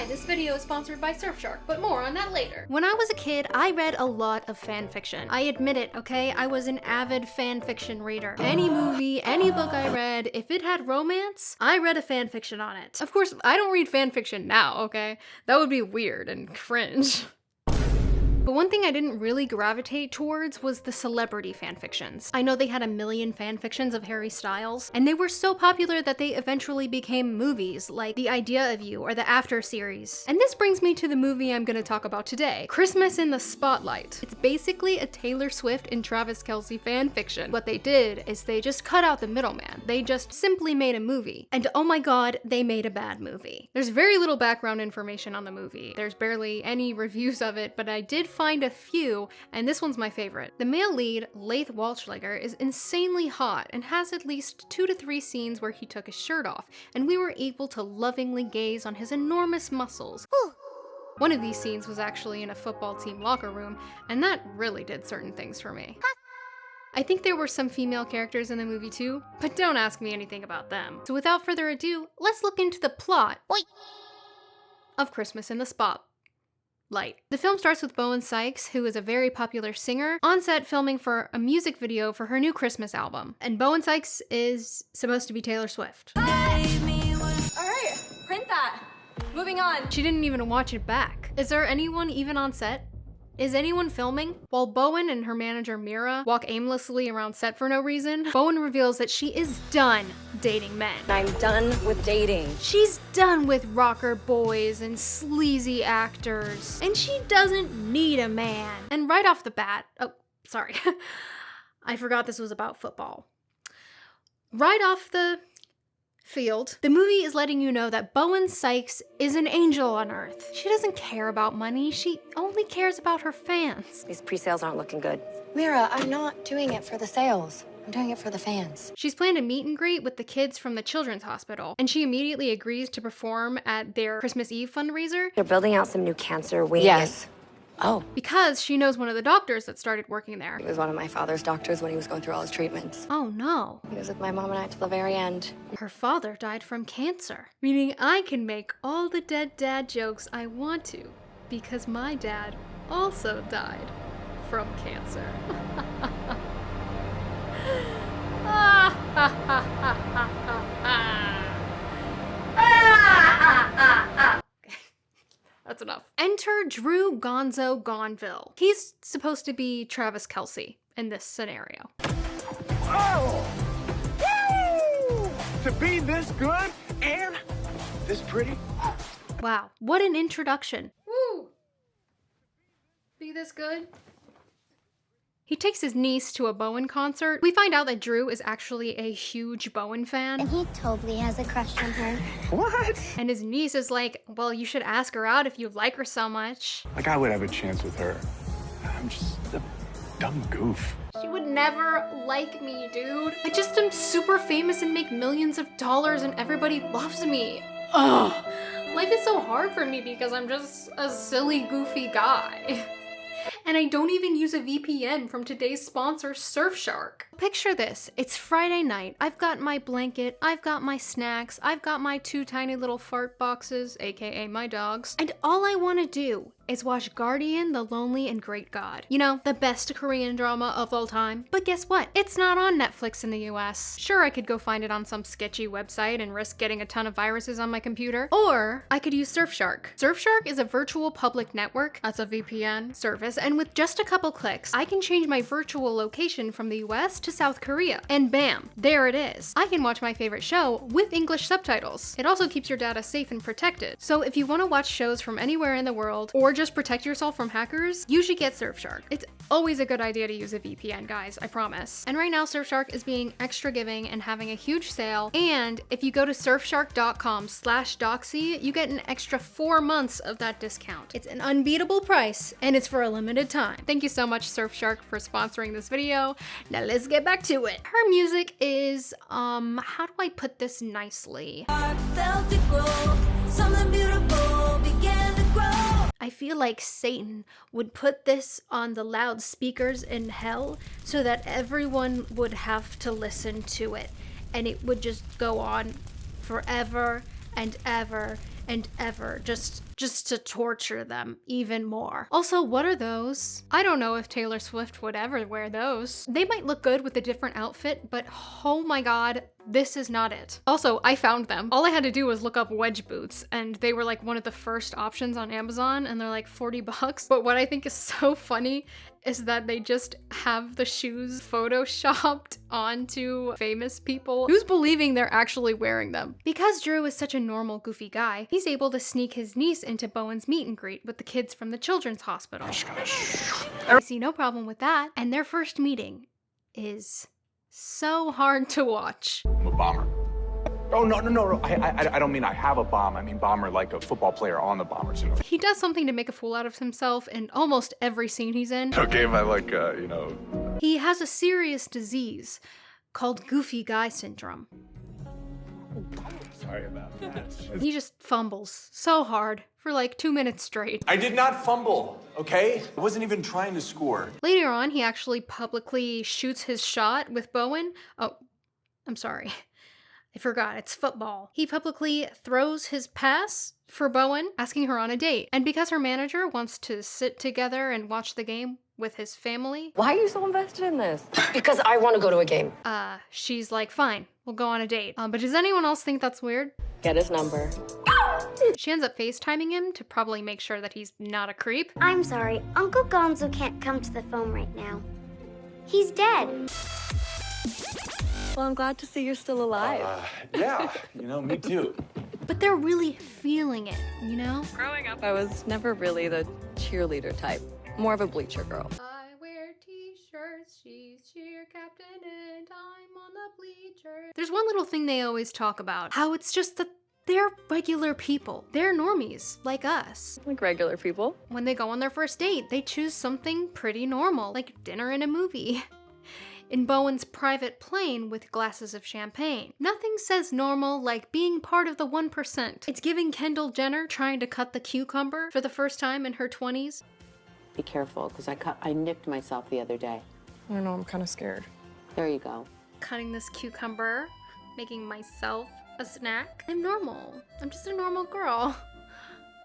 this video is sponsored by Surfshark, but more on that later. When I was a kid, I read a lot of fan fiction. I admit it, okay? I was an avid fan fiction reader. Any movie, any book I read, if it had romance, I read a fan fiction on it. Of course, I don't read fan fiction now, okay? That would be weird and cringe. But one thing I didn't really gravitate towards was the celebrity fanfictions. I know they had a million fanfictions of Harry Styles, and they were so popular that they eventually became movies, like The Idea of You or the After series. And this brings me to the movie I'm gonna talk about today, Christmas in the Spotlight. It's basically a Taylor Swift and Travis Kelce fanfiction. What they did is they just cut out the middleman. They just simply made a movie. And oh my god, they made a bad movie. There's very little background information on the movie. There's barely any reviews of it, but I did find a few, and this one's my favorite. The male lead, Leith Walschlager, is insanely hot and has at least 2 to 3 scenes where he took his shirt off, and we were able to lovingly gaze on his enormous muscles. One of these scenes was actually in a football team locker room, and that really did certain things for me. I think there were some female characters in the movie too, but don't ask me anything about them. So without further ado, let's look into the plot of Christmas in the Spotlight. The film starts with Bowen Sykes, who is a very popular singer, on set filming for a music video for her new Christmas album. And Bowen Sykes is supposed to be Taylor Swift. Alright, print that. Moving on. She didn't even watch it back. Is there anyone even on set? Is anyone filming? While Bowen and her manager Mira walk aimlessly around set for no reason, Bowen reveals that she is done dating men. I'm done with dating. She's done with rocker boys and sleazy actors, and she doesn't need a man. And right off the bat, oh, sorry, I forgot this was about football. Right off the field, the movie is letting you know that Bowen Sykes is an angel on earth. She doesn't care about money, she only cares about her fans. These pre-sales aren't looking good. Mira, I'm not doing it for the sales. I'm doing it for the fans. She's planned a meet and greet with the kids from the children's hospital, and she immediately agrees to perform at their Christmas Eve fundraiser. They're building out some new cancer wing. Yes. Oh. Because she knows one of the doctors that started working there. He was one of my father's doctors when he was going through all his treatments. Oh no. He was with my mom and I till the very end. Her father died from cancer, meaning I can make all the dead dad jokes I want to, because my dad also died from cancer. That's enough. Enter Drew Gonzo Gonville. He's supposed to be Travis Kelce in this scenario. Oh! Woo! To be this good and this pretty? Wow, what an introduction. Woo! Be this good? He takes his niece to a Bowen concert. We find out that Drew is actually a huge Bowen fan. And he totally has a crush on her. What? And his niece is like, well, you should ask her out if you like her so much. Like I would have a chance with her. I'm just a dumb goof. She would never like me, dude. I just am super famous and make millions of dollars and everybody loves me. Ugh. Life is so hard for me because I'm just a silly, goofy guy. And I don't even use a VPN from today's sponsor, Surfshark. Picture this, it's Friday night, I've got my blanket, I've got my snacks, I've got my 2 tiny little fart boxes, aka my dogs, and all I want to do is watch Guardian, the Lonely and Great God. You know, the best Korean drama of all time. But guess what? It's not on Netflix in the US. Sure, I could go find it on some sketchy website and risk getting a ton of viruses on my computer, or I could use Surfshark. Surfshark is a virtual public network, that's a VPN service, and with just a couple clicks, I can change my virtual location from the US to South Korea. And bam, there it is. I can watch my favorite show with English subtitles. It also keeps your data safe and protected. So if you want to watch shows from anywhere in the world, or just protect yourself from hackers, you should get Surfshark. It's always a good idea to use a VPN, guys, I promise. And right now, Surfshark is being extra giving and having a huge sale. And if you go to surfshark.com/Doxie, you get an extra 4 months of that discount. It's an unbeatable price, and it's for a limited time. Thank you so much, Surfshark, for sponsoring this video. Now let's get back to it. Her music is, how do I put this nicely? I feel like Satan would put this on the loudspeakers in hell so that everyone would have to listen to it, and it would just go on forever and ever and ever, just to torture them even more. Also, what are those? I don't know if Taylor Swift would ever wear those. They might look good with a different outfit, but oh my god, this is not it. Also, I found them. All I had to do was look up wedge boots, and they were like one of the first options on Amazon, and they're like 40 bucks. But what I think is so funny is that they just have the shoes photoshopped onto famous people. Who's believing they're actually wearing them? Because Drew is such a normal, goofy guy, he's able to sneak his niece into Bowen's meet and greet with the kids from the children's hospital. I see no problem with that. And their first meeting is so hard to watch. I'm a bomber. Oh, no. I don't mean I have a bomb. I mean bomber like a football player on the Bombers. You know? He does something to make a fool out of himself in almost every scene he's in. Okay, but like, He has a serious disease called goofy guy syndrome. Sorry about that. He just fumbles so hard for like 2 minutes straight. I did not fumble, okay? I wasn't even trying to score. Later on, he actually publicly shoots his shot with Bowen. Oh, I'm sorry. I forgot, it's football. He publicly throws his pass for Bowen, asking her on a date. And because her manager wants to sit together and watch the game with his family. Why are you so invested in this? Because I want to go to a game. She's like, fine, we'll go on a date. But does anyone else think that's weird? Get his number. She ends up FaceTiming him to probably make sure that he's not a creep. I'm sorry, Uncle Gonzo can't come to the phone right now. He's dead. Well, I'm glad to see you're still alive. Yeah, me too. But they're really feeling it, you know? Growing up, I was never really the cheerleader type. More of a bleacher girl. I wear t-shirts, she's cheer captain, and I'm on the bleachers. There's one little thing they always talk about, how it's just that they're regular people. They're normies, like us. Like regular people. When they go on their first date, they choose something pretty normal, like dinner and a movie. In Bowen's private plane with glasses of champagne. Nothing says normal like being part of the 1%. It's giving Kendall Jenner trying to cut the cucumber for the first time in her 20s. Be careful, because I nicked myself the other day. I don't know, I'm kind of scared. There you go. Cutting this cucumber, making myself a snack. I'm normal. I'm just a normal girl.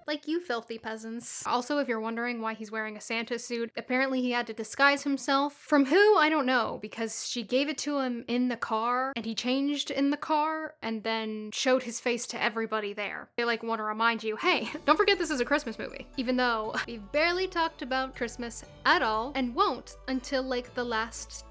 Like you filthy peasants. Also, if you're wondering why he's wearing a Santa suit, apparently he had to disguise himself. From who? I don't know, because she gave it to him in the car, and he changed in the car, and then showed his face to everybody there. They like want to remind you, hey, don't forget this is a Christmas movie. Even though we've barely talked about Christmas at all, and won't until like the last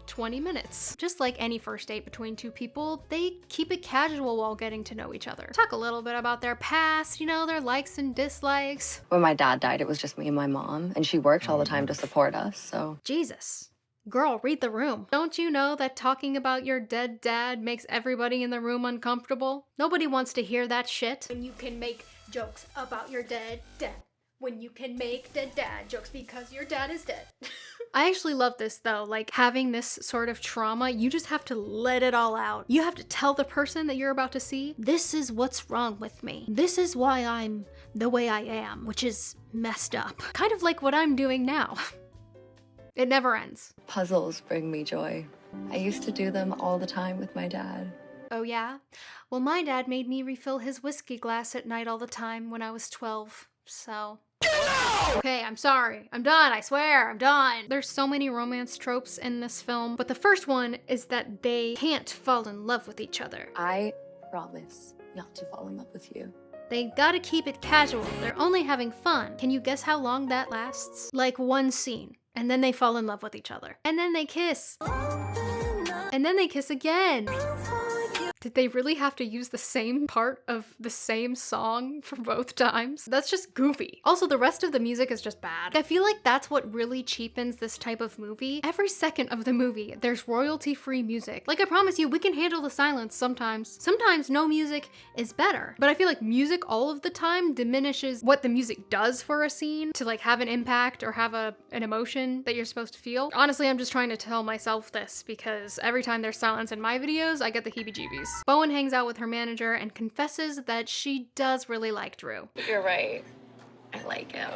20 minutes. Just like any first date between two people, they keep it casual while getting to know each other. Talk a little bit about their past, their likes and dislikes. When my dad died, it was just me and my mom, and she worked all the time to support us, so. Jesus. Girl, read the room. Don't you know that talking about your dead dad makes everybody in the room uncomfortable? Nobody wants to hear that shit. When you can make jokes about your dead dad. When you can make dead dad jokes because your dad is dead. I actually love this though, like having this sort of trauma, you just have to let it all out. You have to tell the person that you're about to see, this is what's wrong with me. This is why I'm the way I am, which is messed up. Kind of like what I'm doing now. It never ends. Puzzles bring me joy. I used to do them all the time with my dad. Oh yeah? Well, my dad made me refill his whiskey glass at night all the time when I was 12, so. Okay, I'm sorry. I'm done. I swear, I'm done. There's so many romance tropes in this film, but the first one is that they can't fall in love with each other. I promise not to fall in love with you. They gotta keep it casual. They're only having fun. Can you guess how long that lasts? Like one scene, and then they fall in love with each other. And then they kiss. And then they kiss again. Did they really have to use the same part of the same song for both times? That's just goofy. Also, the rest of the music is just bad. I feel like that's what really cheapens this type of movie. Every second of the movie, there's royalty-free music. Like, I promise you, we can handle the silence sometimes. Sometimes no music is better. But I feel like music all of the time diminishes what the music does for a scene to like have an impact or have an emotion that you're supposed to feel. Honestly, I'm just trying to tell myself this because every time there's silence in my videos, I get the heebie-jeebies. Bowen hangs out with her manager and confesses that she does really like Drew. You're right. I like him.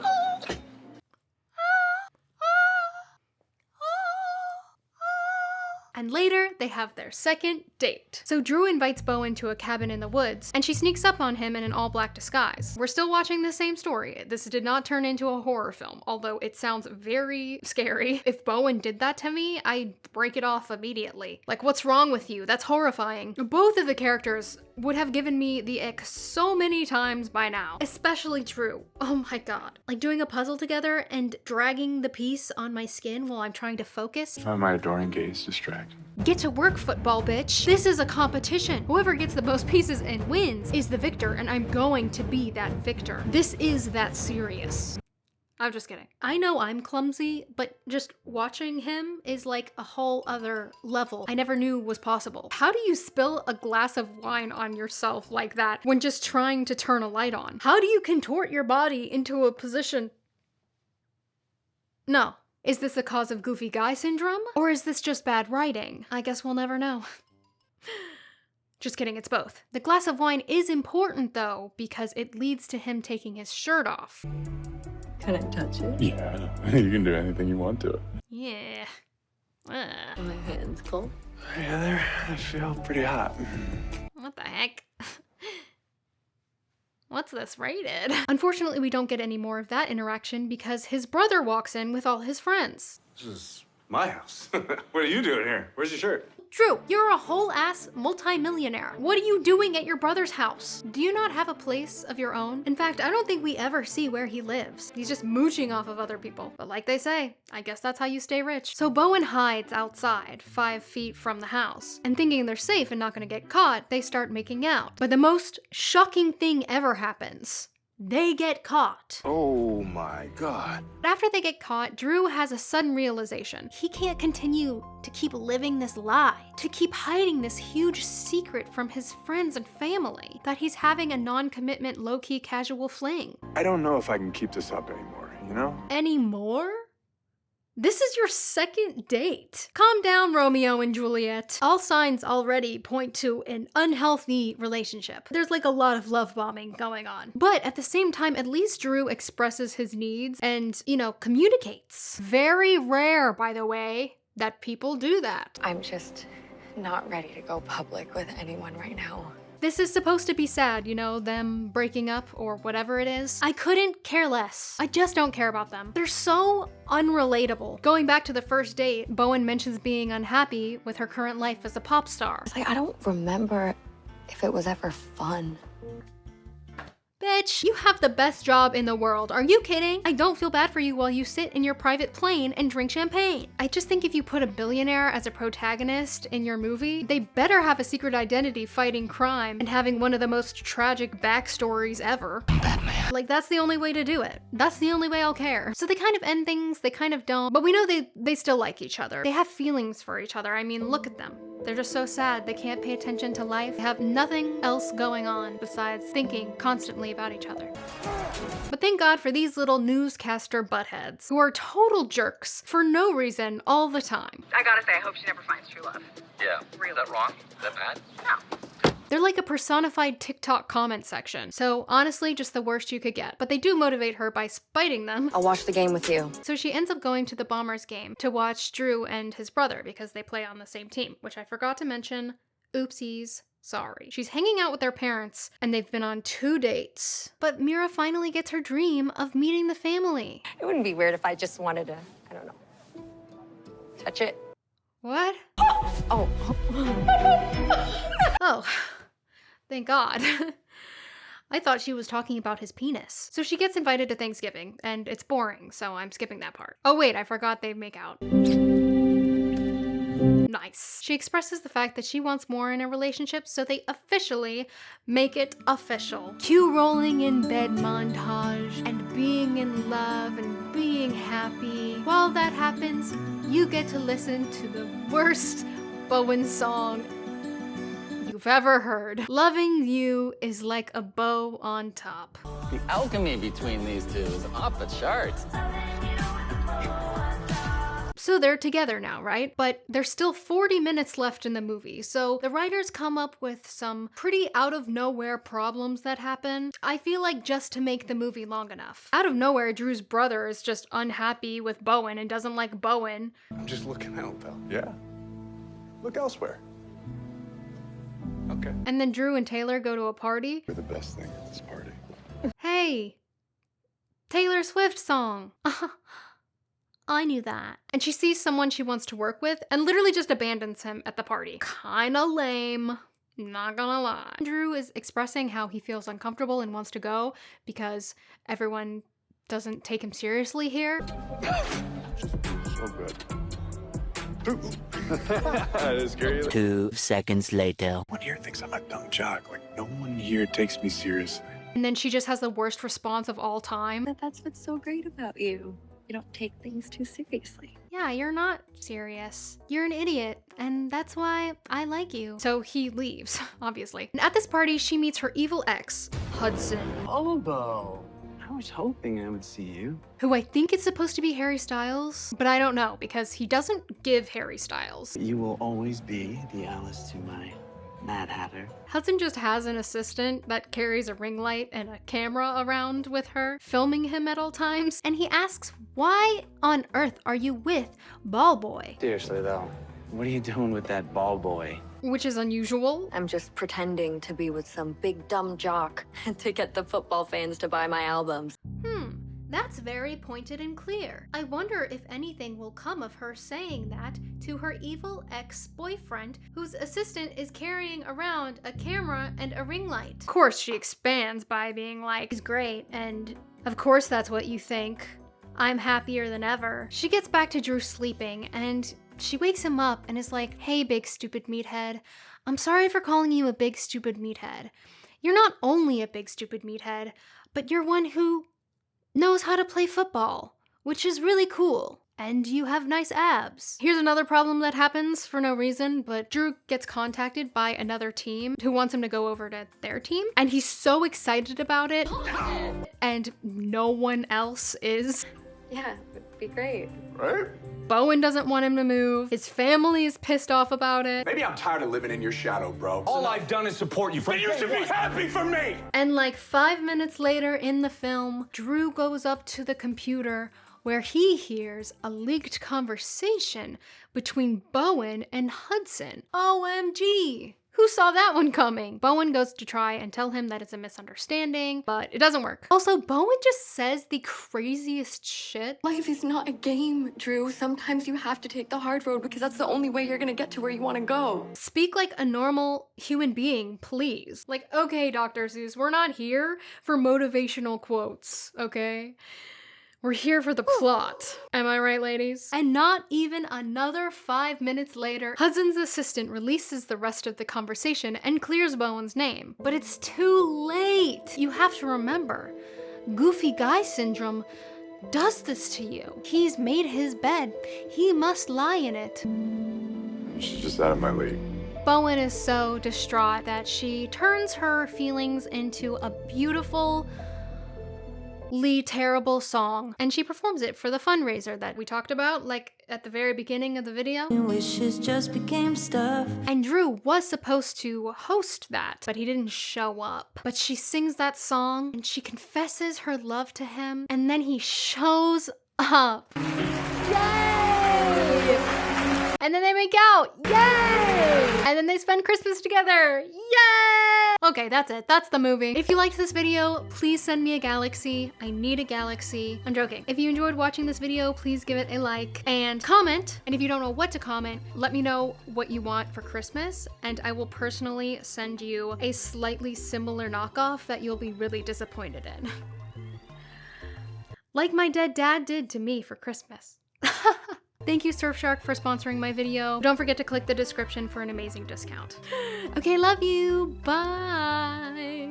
And later, they have their second date. So Drew invites Bowen to a cabin in the woods, and she sneaks up on him in an all-black disguise. We're still watching the same story. This did not turn into a horror film, although it sounds very scary. If Bowen did that to me, I'd break it off immediately. Like, what's wrong with you? That's horrifying. Both of the characters would have given me the ick so many times by now, especially Drew. Oh my god. Like doing a puzzle together and dragging the piece on my skin while I'm trying to focus. I find my adoring gaze distracting. Get to work, football bitch. This is a competition. Whoever gets the most pieces and wins is the victor, and I'm going to be that victor. This is that serious. I'm just kidding. I know I'm clumsy, but just watching him is like a whole other level I never knew was possible. How do you spill a glass of wine on yourself like that when just trying to turn a light on? How do you contort your body into a position? No. Is this a cause of goofy guy syndrome? Or is this just bad writing? I guess we'll never know. Just kidding, it's both. The glass of wine is important though, because it leads to him taking his shirt off. Can I touch it? Yeah, you can do anything you want to it. Yeah. Are my hands cold? Yeah, I feel pretty hot. What the heck? What's this rated? Unfortunately, we don't get any more of that interaction because his brother walks in with all his friends. This is my house. What are you doing here? Where's your shirt? Drew, you're a whole ass multi-millionaire. What are you doing at your brother's house? Do you not have a place of your own? In fact, I don't think we ever see where he lives. He's just mooching off of other people. But like they say, I guess that's how you stay rich. So Bowen hides outside, 5 feet from the house. And thinking they're safe and not gonna get caught, they start making out. But the most shocking thing ever happens. They get caught. Oh my god. After they get caught, Drew has a sudden realization. He can't continue to keep living this lie, to keep hiding this huge secret from his friends and family, that he's having a non-commitment, low-key casual fling. I don't know if I can keep this up anymore, you know? Anymore? This is your second date. Calm down, Romeo and Juliet. All signs already point to an unhealthy relationship. There's like a lot of love bombing going on. But at the same time, at least Drew expresses his needs and, communicates. Very rare, by the way, that people do that. I'm just not ready to go public with anyone right now. This is supposed to be sad, them breaking up or whatever it is. I couldn't care less. I just don't care about them. They're so unrelatable. Going back to the first date, Bowen mentions being unhappy with her current life as a pop star. It's like, I don't remember if it was ever fun. Bitch, you have the best job in the world. Are you kidding? I don't feel bad for you while you sit in your private plane and drink champagne. I just think if you put a billionaire as a protagonist in your movie, they better have a secret identity fighting crime and having one of the most tragic backstories ever. Batman. Like, that's the only way to do it. That's the only way I'll care. So they kind of end things, they kind of don't, but we know they still like each other. They have feelings for each other. I mean, look at them. They're just so sad. They can't pay attention to life. They have nothing else going on besides thinking constantly about each other. But thank God for these little newscaster buttheads who are total jerks for no reason all the time. I gotta say, I hope she never finds true love. Yeah. Really? Is that wrong? Is that bad? No. They're like a personified TikTok comment section. So honestly, just the worst you could get. But they do motivate her by spiting them. I'll watch the game with you. So she ends up going to the Bombers game to watch Drew and his brother because they play on the same team, which I forgot to mention. Oopsies. Sorry. She's hanging out with their parents, and they've been on 2 dates. But Mira finally gets her dream of meeting the family. It wouldn't be weird if I just wanted to, I don't know, touch it. What? Oh. Oh. Thank God. I thought she was talking about his penis. So she gets invited to Thanksgiving, and it's boring, so I'm skipping that part. Oh wait, I forgot they make out. Nice. She expresses the fact that she wants more in a relationship, so they officially make it official. Cue rolling in bed montage, and being in love, and being happy. While that happens, you get to listen to the worst Bowen song you've ever heard. Loving you is like a bow on top. The alchemy between these two is off the charts. So they're together now, right? But there's still 40 minutes left in the movie, so the writers come up with some pretty out-of-nowhere problems that happen, I feel like just to make the movie long enough. Out of nowhere, Drew's brother is just unhappy with Bowen and doesn't like Bowen. I'm just looking out, pal. Yeah? look elsewhere. Okay. And then Drew and Taylor go to a party. You're the best thing at this party. Hey, Taylor Swift song. I knew that. And she sees someone she wants to work with and literally just abandons him at the party. Kinda lame, not gonna lie. Drew is expressing how he feels uncomfortable and wants to go because everyone doesn't take him seriously here. So good. That is great. 2 seconds later. One here thinks I'm a dumb jock. Like, no one here takes me seriously. And then she just has the worst response of all time. But that's what's so great about you. You don't take things too seriously. Yeah, you're not serious. You're an idiot, and that's why I like you. So he leaves, obviously. And at this party, she meets her evil ex, Hudson. Oboe. I was hoping I would see you. Who I think is supposed to be Harry Styles, but I don't know because he doesn't give Harry Styles. You will always be the Alice to my Mad Hatter. Hudson just has an assistant that carries a ring light and a camera around with her, filming him at all times, and he asks, why on earth are you with Ball Boy? Seriously though, what are you doing with that ball boy? Which is unusual. I'm just pretending to be with some big dumb jock to get the football fans to buy my albums. That's very pointed and clear. I wonder if anything will come of her saying that to her evil ex-boyfriend, whose assistant is carrying around a camera and a ring light. Of course, she expands by being like, he's great, and of course that's what you think. I'm happier than ever. She gets back to Drew sleeping, and she wakes him up and is like, hey, big stupid meathead. I'm sorry for calling you a big stupid meathead. You're not only a big stupid meathead, but you're one who knows how to play football, which is really cool. And you have nice abs. Here's another problem that happens for no reason, but Drew gets contacted by another team who wants him to go over to their team. And he's so excited about it. And no one else is. Yeah, it'd be great. Right? Bowen doesn't want him to move. His family is pissed off about it. Maybe I'm tired of living in your shadow, bro. All I've done is support you from You should be happy for me! And like 5 minutes later in the film, Drew goes up to the computer where he hears a leaked conversation between Bowen and Hudson. OMG! Who saw that one coming? Bowen goes to try and tell him that it's a misunderstanding, but it doesn't work. Also, Bowen just says the craziest shit. Life is not a game, Drew. Sometimes you have to take the hard road because that's the only way you're gonna get to where you want to go. Speak like a normal human being, please. Like, okay, Dr. Seuss, we're not here for motivational quotes, okay? We're here for the plot. Am I right, ladies? And not even another 5 minutes later, Hudson's assistant releases the rest of the conversation and clears Bowen's name. But it's too late. You have to remember, goofy guy syndrome does this to you. He's made his bed. He must lie in it. She's just out of my league. Bowen is so distraught that she turns her feelings into a beautiful, terrible song, and she performs it for the fundraiser that we talked about, like at the very beginning of the video. Wishes just became stuff. And Drew was supposed to host that, but he didn't show up. But she sings that song and she confesses her love to him, and then he shows up. Yay! And then they make out. Yay! And then they spend Christmas together. Yay! Okay, that's it. That's the movie. If you liked this video, please send me a galaxy. I need a galaxy. I'm joking. If you enjoyed watching this video, please give it a like and comment. And if you don't know what to comment, let me know what you want for Christmas, and I will personally send you a slightly similar knockoff that you'll be really disappointed in. Like my dead dad did to me for Christmas. Thank you, Surfshark, for sponsoring my video. Don't forget to click the description for an amazing discount. Okay, love you. Bye.